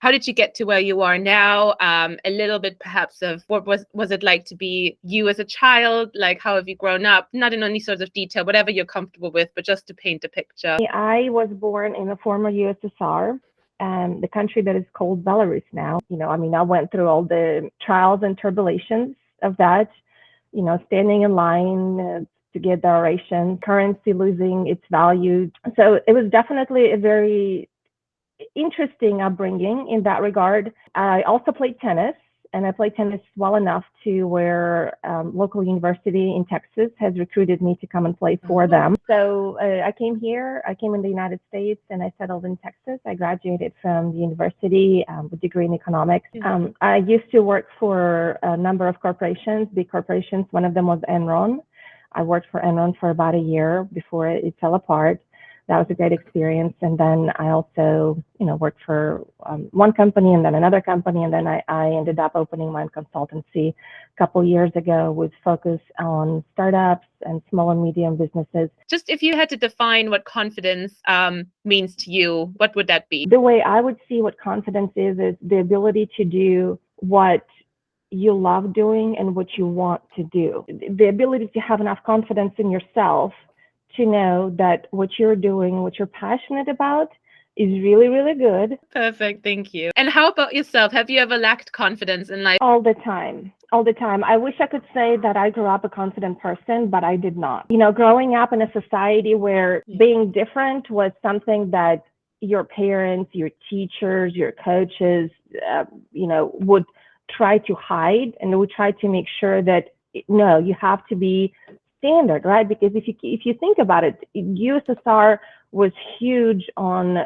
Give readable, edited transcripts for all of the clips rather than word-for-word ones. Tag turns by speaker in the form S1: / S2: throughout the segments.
S1: how did you get to where you are now? A little bit perhaps of what was it like to be you as a child? Like, how have you grown up? Not in any sort of detail, whatever you're comfortable with, but just to paint a picture.
S2: I was born in the former USSR, the country that is called Belarus now. I went through all the trials and tribulations of that, standing in line to get the rations, currency losing its value. So it was definitely a very interesting upbringing in that regard. I also played tennis, and I played tennis well enough to where local university in Texas has recruited me to come and play for them. So I came here. I came in the United States, and I settled in Texas. I graduated from the university with a degree in economics. I used to work for a number of corporations, big corporations. One of them was Enron. I worked for Enron for about a year before it fell apart. That was a great experience. And then I also, worked for one company and then another company. And then I ended up opening my own consultancy a couple years ago with focus on startups and small and medium businesses.
S1: Just if you had to define what confidence means to you, what would that be?
S2: The way I would see what confidence is the ability to do what you love doing and what you want to do. The ability to have enough confidence in yourself to know that what you're doing, what you're passionate about is really, really good.
S1: Perfect. Thank you. And how about yourself? Have you ever lacked confidence in life?
S2: All the time. All the time. I wish I could say that I grew up a confident person, but I did not. Growing up in a society where being different was something that your parents, your teachers, your coaches, would try to hide, and would try to make sure that, no, you have to be standard, right? Because if you think about it, USSR was huge on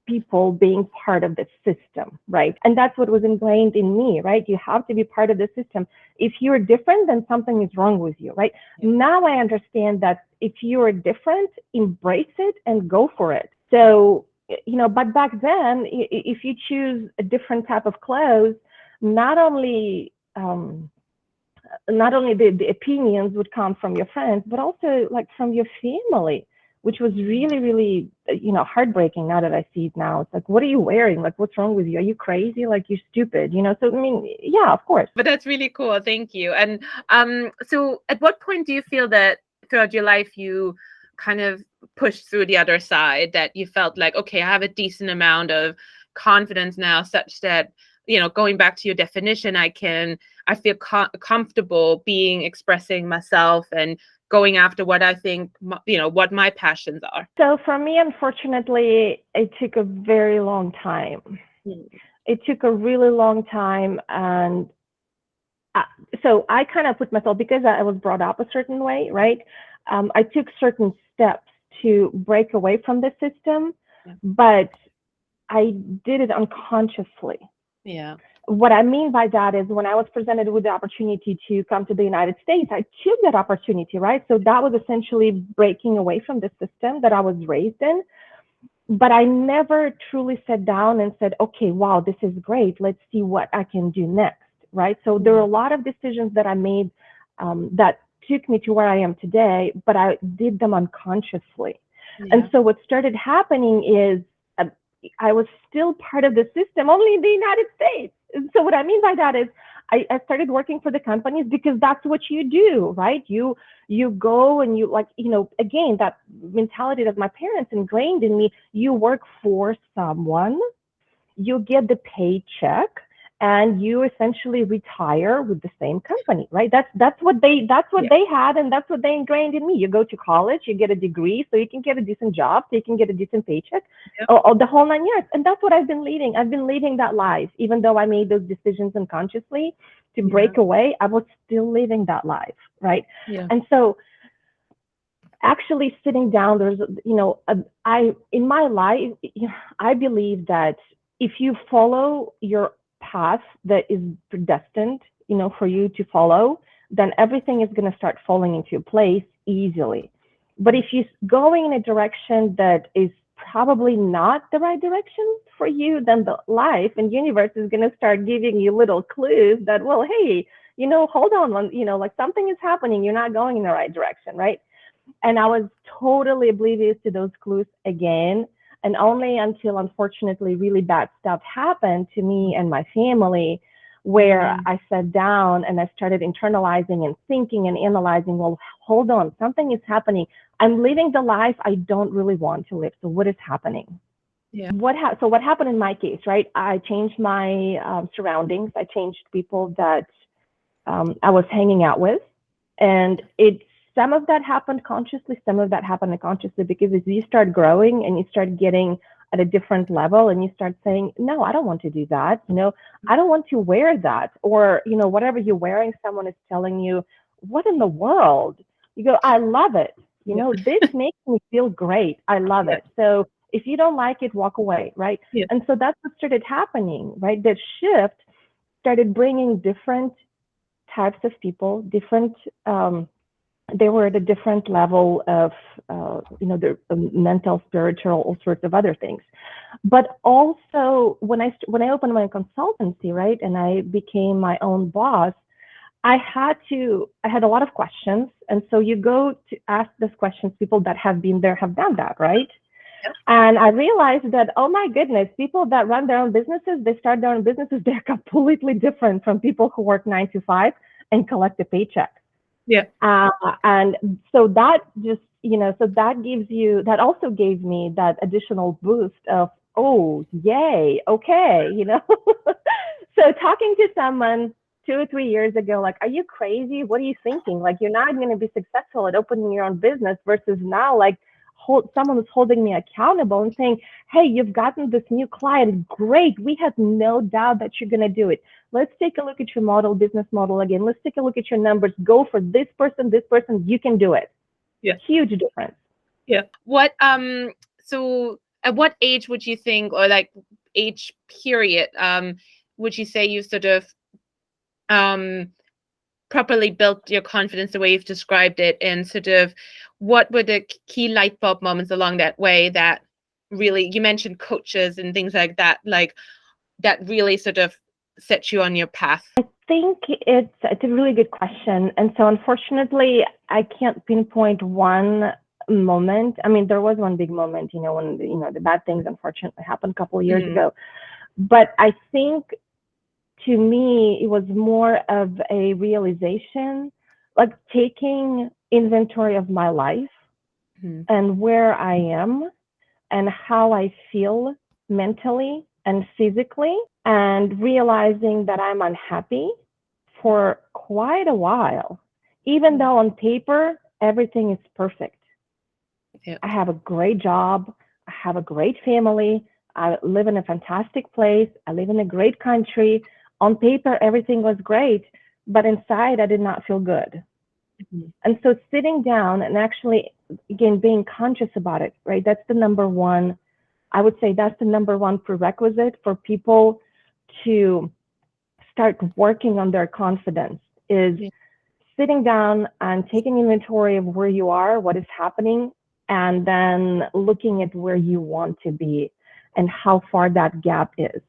S2: people being part of the system, right? And that's what was ingrained in me, right? You have to be part of the system. If you're different, then something is wrong with you, right? Now I understand that if you are different, embrace it and go for it. So, but back then, if you choose a different type of clothes, not only the opinions would come from your friends, but also like from your family, which was really, really, heartbreaking now that I see it now. It's like, what are you wearing? Like, what's wrong with you? Are you crazy? Like, you're stupid, So, yeah, of course.
S1: But that's really cool. Thank you. And so at what point do you feel that throughout your life you kind of pushed through the other side, that you felt like, okay, I have a decent amount of confidence now such that, going back to your definition, I feel comfortable expressing myself and going after what I think, what my passions are?
S2: So for me, unfortunately, it took a very long time. It took a really long time. And so I kind of put myself, because I was brought up a certain way, right? I took certain steps to break away from the system, but I did it unconsciously.
S1: Yeah.
S2: What I mean by that is when I was presented with the opportunity to come to the United States, I took that opportunity, right? So that was essentially breaking away from the system that I was raised in. But I never truly sat down and said, okay, wow, this is great. Let's see what I can do next, right? So there are a lot of decisions that I made that took me to where I am today, but I did them unconsciously. And so what started happening is I was still part of the system, only in the United States. So what I mean by that is I started working for the companies because that's what you do, right? You go and you again, that mentality that my parents ingrained in me, you work for someone, you get the paycheck, and you essentially retire with the same company, right? That's what they had, and that's what they ingrained in me. You go to college, you get a degree, so you can get a decent job, so you can get a decent paycheck, or the whole 9 years. And that's what I've been leading. I've been leading that life, even though I made those decisions unconsciously to break away. I was still living that life, right? And so, actually sitting down, there's, in my life, I believe that if you follow your path that is predestined, for you to follow, then everything is going to start falling into place easily. But if you're going in a direction that is probably not the right direction for you, then the life and universe is going to start giving you little clues that, well, hey, hold on, like something is happening. You're not going in the right direction, right? And I was totally oblivious to those clues again. And only until, unfortunately, really bad stuff happened to me and my family, where I sat down and I started internalizing and thinking and analyzing, well, hold on, something is happening. I'm living the life I don't really want to live. So what is happening?
S1: Yeah.
S2: So what happened in my case, right? I changed my surroundings. I changed people that I was hanging out with. And some of that happened consciously, some of that happened unconsciously, because as you start growing and you start getting at a different level and you start saying, no, I don't want to do that. I don't want to wear that. Or, whatever you're wearing, someone is telling you, what in the world? You go, I love it. This makes me feel great. I love it. So if you don't like it, walk away, right?
S1: Yeah.
S2: And so that's what started happening, right? That shift started bringing different types of people, different they were at a different level of their mental, spiritual, all sorts of other things. But also when I opened my consultancy, right, and I became my own boss, I had a lot of questions. And so you go to ask these questions, people that have been there have done that, right?
S1: Yep.
S2: And I realized that, oh my goodness, people that run their own businesses, they start their own businesses, they're completely different from people who work 9 to 5 and collect a paycheck.
S1: Yeah.
S2: And so that just, that also gave me that additional boost of, oh, yay, okay, So talking to someone 2 or 3 years ago, like, are you crazy? What are you thinking? Like, you're not going to be successful at opening your own business, versus now, like, someone is holding me accountable and saying, hey, you've gotten this new client. Great. We have no doubt that you're going to do it. Let's take a look at your business model again. Let's take a look at your numbers. Go for this person, you can do it.
S1: Yeah.
S2: Huge difference.
S1: Yeah. So at what age would you think, or like age period, would you say you sort of properly built your confidence the way you've described it, and sort of what were the key light bulb moments along that way that really, you mentioned coaches and things like that really sort of set you on your path?
S2: I think it's a really good question. And so unfortunately, I can't pinpoint one moment. I mean, there was one big moment, when, the bad things unfortunately happened a couple of years ago. But I think, to me, it was more of a realization, like taking inventory of my life and where I am and how I feel mentally and physically, and realizing that I'm unhappy for quite a while, even though on paper everything is perfect.
S1: Yeah.
S2: I have a great job. I have a great family. I live in a fantastic place. I live in a great country. On paper, everything was great, but inside I did not feel good. And so sitting down and actually, again, being conscious about it, right? That's the number one, I would say that's the number one prerequisite for people to start working on their confidence, is sitting down and taking inventory of where you are, what is happening, and then looking at where you want to be and how far that gap is,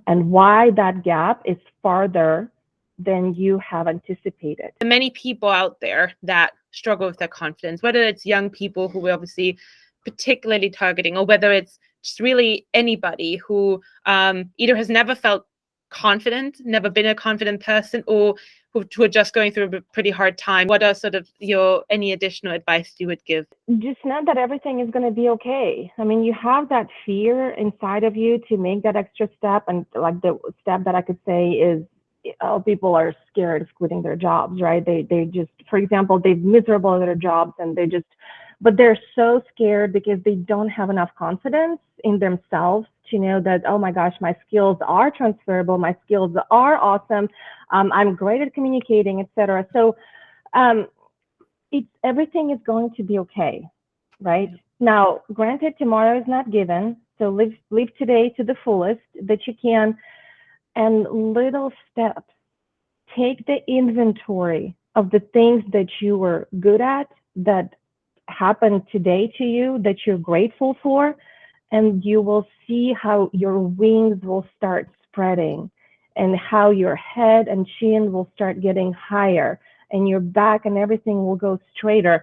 S2: and why that gap is farther than you have anticipated.
S1: Many people out there that struggle with their confidence, whether it's young people who we're obviously particularly targeting, or whether it's just really anybody who either has never felt confident, never been a confident person, or who are just going through a pretty hard time. What are sort of any additional advice you would give?
S2: Just know that everything is going to be okay. I mean, you have that fear inside of you to make that extra step. And like the step that I could say is, people are scared of quitting their jobs, right? They just, for example, they're miserable at their jobs, and but they're so scared because they don't have enough confidence in themselves to know that, oh my gosh, my skills are transferable, my skills are awesome, I'm great at communicating, etc. So everything is going to be okay, right? Now, granted, tomorrow is not given, so live today to the fullest that you can, and little steps. Take the inventory of the things that you were good at, that happened today to you, that you're grateful for, and you will see how your wings will start spreading, and how your head and chin will start getting higher, and your back and everything will go straighter.